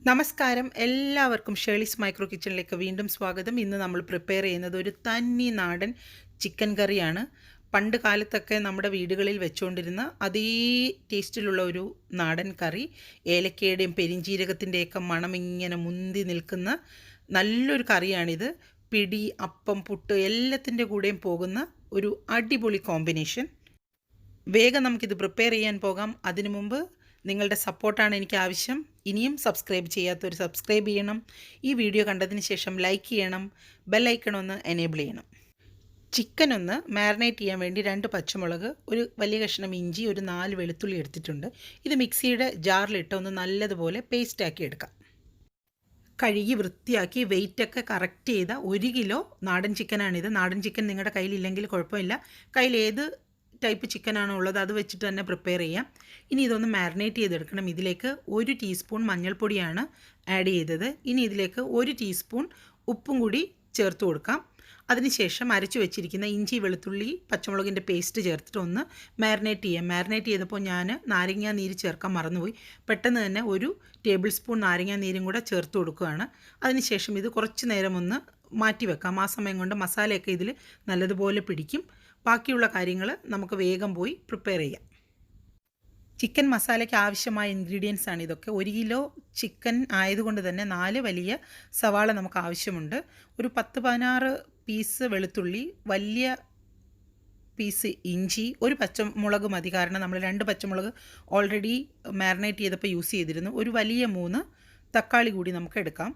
നമസ്കാരം, എല്ലാവർക്കും Shirley's micro കിച്ചണിലേക്ക് വീണ്ടും സ്വാഗതം. ഇന്ന് നമ്മൾ പ്രിപ്പയർ ചെയ്യുന്നത് ഒരു തനി നാടൻ ചിക്കൻ കറിയാണ്. പണ്ട് കാലത്തൊക്കെ നമ്മുടെ വീടുകളിൽ വെച്ചുകൊണ്ടിരുന്ന അതേ ടേസ്റ്റിലുള്ള ഒരു നാടൻ കറി. ഏലക്കയുടെയും പെരിഞ്ജീരകത്തിൻ്റെയൊക്കെ മണം ഇങ്ങനെ മുന്തി നിൽക്കുന്ന നല്ലൊരു കറിയാണിത്. പിടി, അപ്പം, പുട്ട് എല്ലാത്തിൻ്റെ കൂടെയും പോകുന്ന ഒരു അടിപൊളി കോമ്പിനേഷൻ. വേഗം നമുക്കിത് പ്രിപ്പയർ ചെയ്യാൻ പോകാം. അതിനു മുമ്പ് നിങ്ങളുടെ സപ്പോർട്ടാണ് എനിക്ക് ആവശ്യം. ഇനിയും സബ്സ്ക്രൈബ് ചെയ്യാത്തവർ സബ്സ്ക്രൈബ് ചെയ്യണം. ഈ വീഡിയോ കണ്ടതിന് ശേഷം ലൈക്ക് ചെയ്യണം. ബെല്ലൈക്കൺ ഒന്ന് എനേബിൾ ചെയ്യണം. ചിക്കൻ ഒന്ന് മാരിനേറ്റ് ചെയ്യാൻ വേണ്ടി 2 പച്ചമുളക്, ഒരു വലിയ കഷ്ണം ഇഞ്ചി, ഒരു 4 വെളുത്തുള്ളി എടുത്തിട്ടുണ്ട്. ഇത് മിക്സിയുടെ ജാറിലിട്ട് ഒന്ന് നല്ലതുപോലെ പേസ്റ്റാക്കി എടുക്കാം. കഴുകി വൃത്തിയാക്കി വെയിറ്റൊക്കെ കറക്റ്റ് ചെയ്ത 1 കിലോ നാടൻ ചിക്കനാണിത്. നാടൻ ചിക്കൻ നിങ്ങളുടെ കയ്യിലില്ലെങ്കിൽ കുഴപ്പമില്ല. കയ്യിൽ ഏത് ടൈപ്പ് ചിക്കനാണോ ഉള്ളത് അത് വെച്ചിട്ട് തന്നെ പ്രിപ്പയർ ചെയ്യാം. ഇനി ഇതൊന്ന് മാരിനേറ്റ് ചെയ്തെടുക്കണം. ഇതിലേക്ക് 1 ടീസ്പൂൺ മഞ്ഞൾപ്പൊടിയാണ് ആഡ് ചെയ്തത്. ഇനി ഇതിലേക്ക് 1 ടീസ്പൂൺ ഉപ്പും കൂടി ചേർത്ത് കൊടുക്കാം. അതിനുശേഷം അരച്ചു വെച്ചിരിക്കുന്ന ഇഞ്ചി, വെളുത്തുള്ളി, പച്ചമുളകിൻ്റെ പേസ്റ്റ് ചേർത്തിട്ട് ഒന്ന് മാരിനേറ്റ് ചെയ്യാം. മാരിനേറ്റ് ചെയ്തപ്പോൾ ഞാൻ നാരങ്ങാ നീര് ചേർക്കാൻ മറന്നുപോയി. പെട്ടെന്ന് തന്നെ 1 ടേബിൾ സ്പൂൺ നാരങ്ങാ നീരും കൂടെ ചേർത്ത് കൊടുക്കുകയാണ്. അതിനുശേഷം ഇത് കുറച്ച് നേരം ഒന്ന് മാറ്റി വെക്കാം. ആ സമയം കൊണ്ട് മസാലയൊക്കെ ഇതിൽ നല്ലതുപോലെ പിടിക്കും. ബാക്കിയുള്ള കാര്യങ്ങൾ നമുക്ക് വേഗം പോയി പ്രിപ്പയർ ചെയ്യാം. ചിക്കൻ മസാലയ്ക്ക് ആവശ്യമായ ഇൻഗ്രീഡിയൻസ് ആണ് ഇതൊക്കെ. 1 കിലോ ചിക്കൻ ആയതുകൊണ്ട് തന്നെ 4 വലിയ സവാള നമുക്ക് ആവശ്യമുണ്ട്. ഒരു 10-16 പീസ് വെളുത്തുള്ളി, വലിയ പീസ് ഇഞ്ചി, 1 പച്ചമുളക് മതി. കാരണം നമ്മൾ 2 പച്ചമുളക് ഓൾറെഡി മാരിനേറ്റ് ചെയ്തപ്പോൾ യൂസ് ചെയ്തിരുന്നു. ഒരു വലിയ 3 തക്കാളി കൂടി നമുക്ക് എടുക്കാം.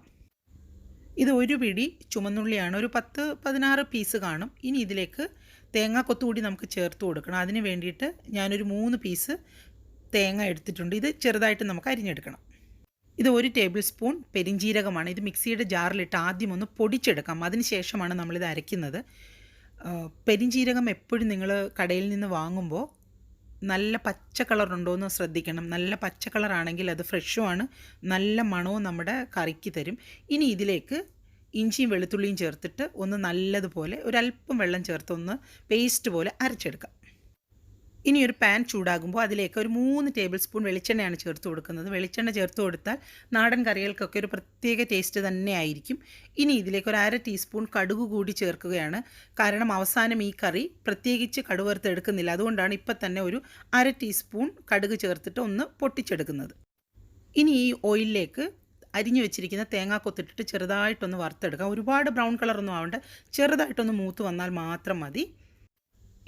ഇത് 1 പിടി ചുമന്നുള്ളിയാണ്. ഒരു 10-16 പീസ് കാണും. ഇനി ഇതിലേക്ക് തേങ്ങാക്കൊത്ത് കൂടി നമുക്ക് ചേർത്ത് കൊടുക്കണം. അതിന് വേണ്ടിയിട്ട് ഞാനൊരു 3 പീസ് തേങ്ങ എടുത്തിട്ടുണ്ട്. ഇത് ചെറുതായിട്ട് നമുക്ക് അരിഞ്ഞെടുക്കണം. ഇത് 1 ടേബിൾ സ്പൂൺ പെരിഞ്ജീരകമാണ്. ഇത് മിക്സിയുടെ ജാറിലിട്ട് ആദ്യം ഒന്ന് പൊടിച്ചെടുക്കാം. അതിന് ശേഷമാണ് നമ്മളിത് അരയ്ക്കുന്നത്. പെരിഞ്ജീരകം എപ്പോഴും നിങ്ങൾ കടയിൽ നിന്ന് വാങ്ങുമ്പോൾ നല്ല പച്ച കളറുണ്ടോ എന്ന് ശ്രദ്ധിക്കണം. നല്ല പച്ച കളറാണെങ്കിൽ അത് ഫ്രഷുമാണ്, നല്ല മണവും നമ്മുടെ കറിക്ക് തരും. ഇനി ഇതിലേക്ക് ഇഞ്ചിയും വെളുത്തുള്ളിയും ചേർത്തിട്ട് ഒന്ന് നല്ലതുപോലെ ഒരല്പം വെള്ളം ചേർത്ത് ഒന്ന് പേസ്റ്റ് പോലെ അരച്ചെടുക്കാം. ഇനി ഒരു പാൻ ചൂടാകുമ്പോൾ അതിലേക്ക് ഒരു 3 ടേബിൾ സ്പൂൺ വെളിച്ചെണ്ണയാണ് ചേർത്ത് കൊടുക്കുന്നത്. വെളിച്ചെണ്ണ ചേർത്ത് കൊടുത്താൽ നാടൻ കറികൾക്കൊക്കെ ഒരു പ്രത്യേക ടേസ്റ്റ് തന്നെ ആയിരിക്കും. ഇനി ഇതിലേക്ക് ഒരു 1/2 ടീസ്പൂൺ കടുക് കൂടി ചേർക്കുകയാണ്. കാരണം അവസാനം ഈ കറി പ്രത്യേകിച്ച് കടുക് വറുത്തെടുക്കുന്നില്ല. അതുകൊണ്ടാണ് ഇപ്പം തന്നെ ഒരു 1/2 ടീസ്പൂൺ കടുക് ചേർത്തിട്ട് ഒന്ന് പൊട്ടിച്ചെടുക്കുന്നത്. ഇനി ഈ ഓയിലിലേക്ക് അരിഞ്ഞു വെച്ചിരിക്കുന്ന തേങ്ങാക്കൊത്തിട്ടിട്ട് ചെറുതായിട്ടൊന്ന് വറുത്തെടുക്കാം. ഒരുപാട് ബ്രൗൺ കളറൊന്നും ആവണ്ട, ചെറുതായിട്ടൊന്ന് മൂത്ത് വന്നാൽ മാത്രം മതി.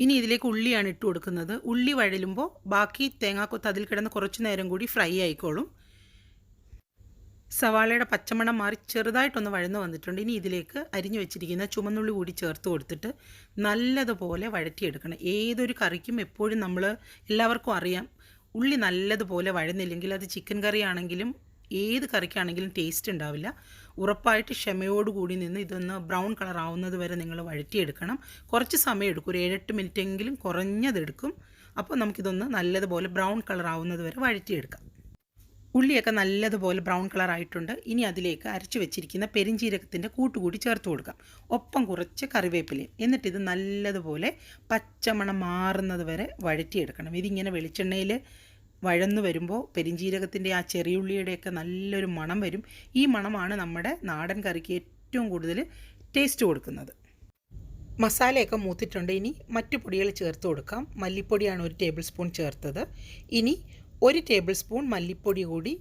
ഇനി ഇതിലേക്ക് ഉള്ളിയാണ് ഇട്ട് കൊടുക്കുന്നത്. ഉള്ളി വഴലുമ്പോൾ ബാക്കി തേങ്ങാക്കൊത്ത് അതിൽ കിടന്ന് കുറച്ച് നേരം കൂടി ഫ്രൈ ആയിക്കോളും. സവാളയുടെ പച്ചമണം മാറി ചെറുതായിട്ടൊന്ന് വഴന്നു വന്നിട്ടുണ്ട്. ഇനി ഇതിലേക്ക് അരിഞ്ഞു വെച്ചിരിക്കുന്ന ചുമന്നുള്ളി കൂടി ചേർത്ത് കൊടുത്തിട്ട് നല്ലതുപോലെ വഴറ്റിയെടുക്കണം. ഏതൊരു കറിക്കും എപ്പോഴും എല്ലാവർക്കും അറിയാം, ഉള്ളി നല്ലതുപോലെ വഴന്നില്ലെങ്കിൽ അത് ചിക്കൻ കറി ആണെങ്കിലും ഏത് കറിക്കാണെങ്കിലും ടേസ്റ്റ് ഉണ്ടാവില്ല. ഉറപ്പായിട്ട് ക്ഷമയോടുകൂടി നിന്ന് ഇതൊന്ന് ബ്രൗൺ കളർ ആവുന്നത് വരെ നിങ്ങൾ വഴറ്റിയെടുക്കണം. കുറച്ച് സമയം എടുക്കും, ഒരു 7-8 മിനിറ്റെങ്കിലും കുറഞ്ഞതെടുക്കും. അപ്പോൾ നമുക്കിതൊന്ന് നല്ലതുപോലെ ബ്രൗൺ കളർ ആവുന്നത് വരെ വഴറ്റിയെടുക്കാം. ഉള്ളിയൊക്കെ നല്ലതുപോലെ ബ്രൗൺ കളർ ആയിട്ടുണ്ട്. ഇനി അതിലേക്ക് അരച്ചു വെച്ചിരിക്കുന്ന പെരിഞ്ജീരകത്തിൻ്റെ കൂട്ടുകൂടി ചേർത്ത് കൊടുക്കാം. ഒപ്പം കുറച്ച് കറിവേപ്പിലയും. എന്നിട്ടിത് നല്ലതുപോലെ പച്ചമണം മാറുന്നത് വരെ വഴറ്റിയെടുക്കണം. ഇതിങ്ങനെ വെളിച്ചെണ്ണയിൽ വഴന്നു വരുമ്പോൾ പെരിഞ്ജീരകത്തിൻ്റെ ആ ചെറിയുള്ളിയുടെയൊക്കെ നല്ലൊരു മണം വരും. ഈ മണമാണ് നമ്മുടെ നാടൻ കറിക്ക് ഏറ്റവും കൂടുതൽ ടേസ്റ്റ് കൊടുക്കുന്നത്. മസാലയൊക്കെ മൂത്തിട്ടുണ്ട്. ഇനി മറ്റു പൊടികൾ ചേർത്ത് കൊടുക്കാം. മല്ലിപ്പൊടിയാണ് 1 ടേബിൾ സ്പൂൺ ചേർത്തത്. ഇനി 1 ടേബിൾ സ്പൂൺ മല്ലിപ്പൊടി കൂടി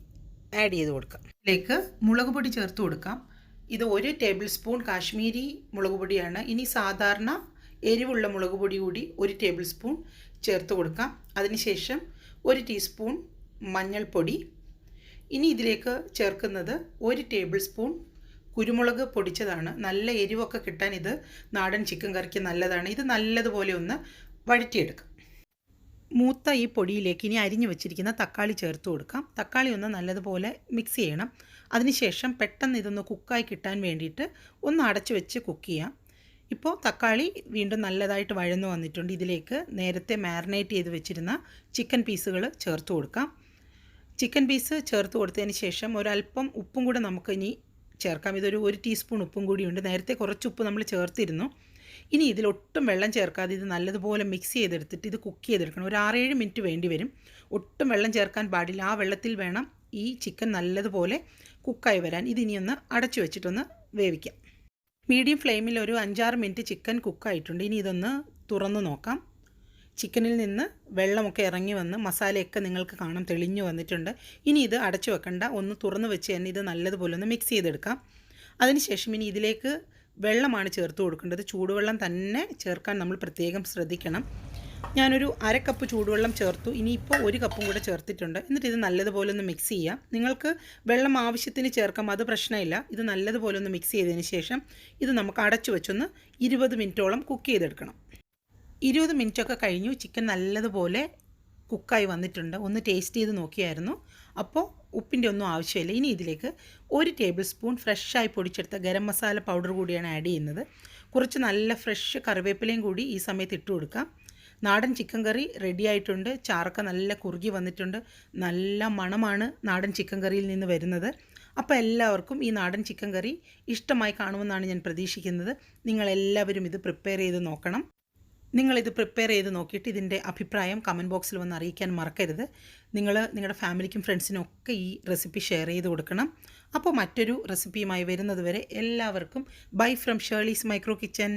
ആഡ് ചെയ്ത് കൊടുക്കാം. ഇതിലേക്ക് മുളക് പൊടി ചേർത്ത് കൊടുക്കാം. ഇത് 1 ടേബിൾ സ്പൂൺ കാശ്മീരി മുളക് പൊടിയാണ്. ഇനി സാധാരണ എരിവുള്ള മുളക് പൊടി കൂടി 1 ടേബിൾ സ്പൂൺ ചേർത്ത് കൊടുക്കാം. അതിനുശേഷം 1 ടീസ്പൂൺ മഞ്ഞൾപ്പൊടി. ഇനി ഇതിലേക്ക് ചേർക്കുന്നത് 1 ടേബിൾ സ്പൂൺ കുരുമുളക് പൊടിച്ചതാണ്. നല്ല എരിവൊക്കെ കിട്ടാൻ ഇത് നാടൻ ചിക്കൻ കറിക്ക് നല്ലതാണ്. ഇത് നല്ലതുപോലെ ഒന്ന് വഴറ്റിയെടുക്കാം. മൂത്ത ഈ പൊടിയിലേക്ക് ഇനി അരിഞ്ഞു വെച്ചിരിക്കുന്ന തക്കാളി ചേർത്ത് കൊടുക്കാം. തക്കാളി ഒന്ന് നല്ലതുപോലെ മിക്സ് ചെയ്യണം. അതിനുശേഷം പെട്ടെന്ന് ഇതൊന്ന് കുക്കായി കിട്ടാൻ വേണ്ടിയിട്ട് ഒന്ന് അടച്ചു വെച്ച് കുക്ക് ചെയ്യാം. ഇപ്പോൾ തക്കാളി വീണ്ടും നല്ലതായിട്ട് വഴന്നു വന്നിട്ടുണ്ട്. ഇതിലേക്ക് നേരത്തെ മാരിനേറ്റ് ചെയ്ത് വെച്ചിരുന്ന ചിക്കൻ പീസുകൾ ചേർത്ത് കൊടുക്കാം. ചിക്കൻ പീസ് ചേർത്ത് കൊടുത്തതിന് ശേഷം ഒരല്പം ഉപ്പും കൂടെ നമുക്ക് ഇനി ചേർക്കാം. ഇതൊരു 1 ടീസ്പൂൺ ഉപ്പും കൂടിയുണ്ട്. നേരത്തെ കുറച്ച് ഉപ്പ് നമ്മൾ ചേർത്തിരുന്നു. ഇനി ഇതിലൊട്ടും വെള്ളം ചേർക്കാതെ ഇത് നല്ലതുപോലെ മിക്സ് ചെയ്തെടുത്തിട്ട് ഇത് കുക്ക് ചെയ്തെടുക്കണം. ഒരു 6-7 മിനിറ്റ് വേണ്ടി വരും. ഒട്ടും വെള്ളം ചേർക്കാൻ പാടില്ല. ആ വെള്ളത്തിൽ വേണം ഈ ചിക്കൻ നല്ലതുപോലെ കുക്കായി വരാൻ ഇതിനിയൊന്ന് അടച്ചു വെച്ചിട്ടൊന്ന് വേവിക്കാം. മീഡിയം ഫ്ലെയിമിൽ ഒരു 5-6 മിനിറ്റ് ചിക്കൻ കുക്കായിട്ടുണ്ട്. ഇനി ഇതൊന്ന് തുറന്ന് നോക്കാം. ചിക്കനിൽ നിന്ന് വെള്ളമൊക്കെ ഇറങ്ങി വന്ന് മസാലയൊക്കെ നിങ്ങൾക്ക് കാണാം തെളിഞ്ഞു വന്നിട്ടുണ്ട്. ഇനി ഇത് അടച്ചു വെക്കണ്ട, ഒന്ന് തുറന്ന് വെച്ച് തന്നെ ഇത് നല്ലതുപോലെ ഒന്ന് മിക്സ് ചെയ്തെടുക്കാം. അതിനുശേഷം ഇനി ഇതിലേക്ക് വെള്ളമാണ് ചേർത്ത് കൊടുക്കേണ്ടത്. ചൂടുവെള്ളം തന്നെ ചേർക്കാൻ നമ്മൾ പ്രത്യേകം ശ്രദ്ധിക്കണം. ഞാനൊരു 1/2 കപ്പ് ചൂടുവെള്ളം ചേർത്തു. ഇനിയിപ്പോൾ 1 കപ്പും കൂടെ ചേർത്തിട്ടുണ്ട്. എന്നിട്ട് ഇത് നല്ലതുപോലെ ഒന്ന് മിക്സ് ചെയ്യാം. നിങ്ങൾക്ക് വെള്ളം ആവശ്യത്തിന് ചേർക്കാം, അത് പ്രശ്നമില്ല. ഇത് നല്ലതുപോലെ ഒന്ന് മിക്സ് ചെയ്തതിന് ശേഷം ഇത് നമുക്ക് അടച്ചു വെച്ചൊന്ന് 20 മിനിറ്റോളം കുക്ക് ചെയ്തെടുക്കണം. 20 മിനിറ്റൊക്കെ കഴിഞ്ഞു. ചിക്കൻ നല്ലതുപോലെ കുക്കായി വന്നിട്ടുണ്ട്. ഒന്ന് ടേസ്റ്റ് ചെയ്ത് നോക്കിയായിരുന്നു. അപ്പോൾ ഉപ്പിൻ്റെ ഒന്നും ആവശ്യമില്ല. ഇനി ഇതിലേക്ക് 1 ടേബിൾ സ്പൂൺ ഫ്രഷായി പൊടിച്ചെടുത്ത ഗരം മസാല പൗഡർ കൂടിയാണ് ആഡ് ചെയ്യുന്നത്. കുറച്ച് നല്ല ഫ്രഷ് കറിവേപ്പിലയും കൂടി ഈ സമയത്ത് ഇട്ട് കൊടുക്കാം. നാടൻ ചിക്കൻ കറി റെഡി ആയിട്ടുണ്ട്. ചാറൊക്കെ നല്ല കുറുകി വന്നിട്ടുണ്ട്. നല്ല മണമാണ് നാടൻ ചിക്കൻ കറിയിൽ നിന്ന് വരുന്നത്. അപ്പോൾ എല്ലാവർക്കും ഈ നാടൻ ചിക്കൻ കറി ഇഷ്ടമായി കാണുമെന്നാണ് ഞാൻ പ്രതീക്ഷിക്കുന്നത്. നിങ്ങളെല്ലാവരും ഇത് പ്രിപ്പയർ ചെയ്ത് നോക്കണം. നിങ്ങളിത് പ്രിപ്പയർ ചെയ്ത് നോക്കിയിട്ട് ഇതിൻ്റെ അഭിപ്രായം കമൻറ്റ് ബോക്സിൽ വന്ന് അറിയിക്കാൻ മറക്കരുത്. നിങ്ങളുടെ ഫാമിലിക്കും ഫ്രണ്ട്സിനും ഒക്കെ ഈ റെസിപ്പി ഷെയർ ചെയ്ത് കൊടുക്കണം. അപ്പോൾ മറ്റൊരു റെസിപ്പിയുമായി വരുന്നത് വരെ എല്ലാവർക്കും bye from Shirley's micro kitchen.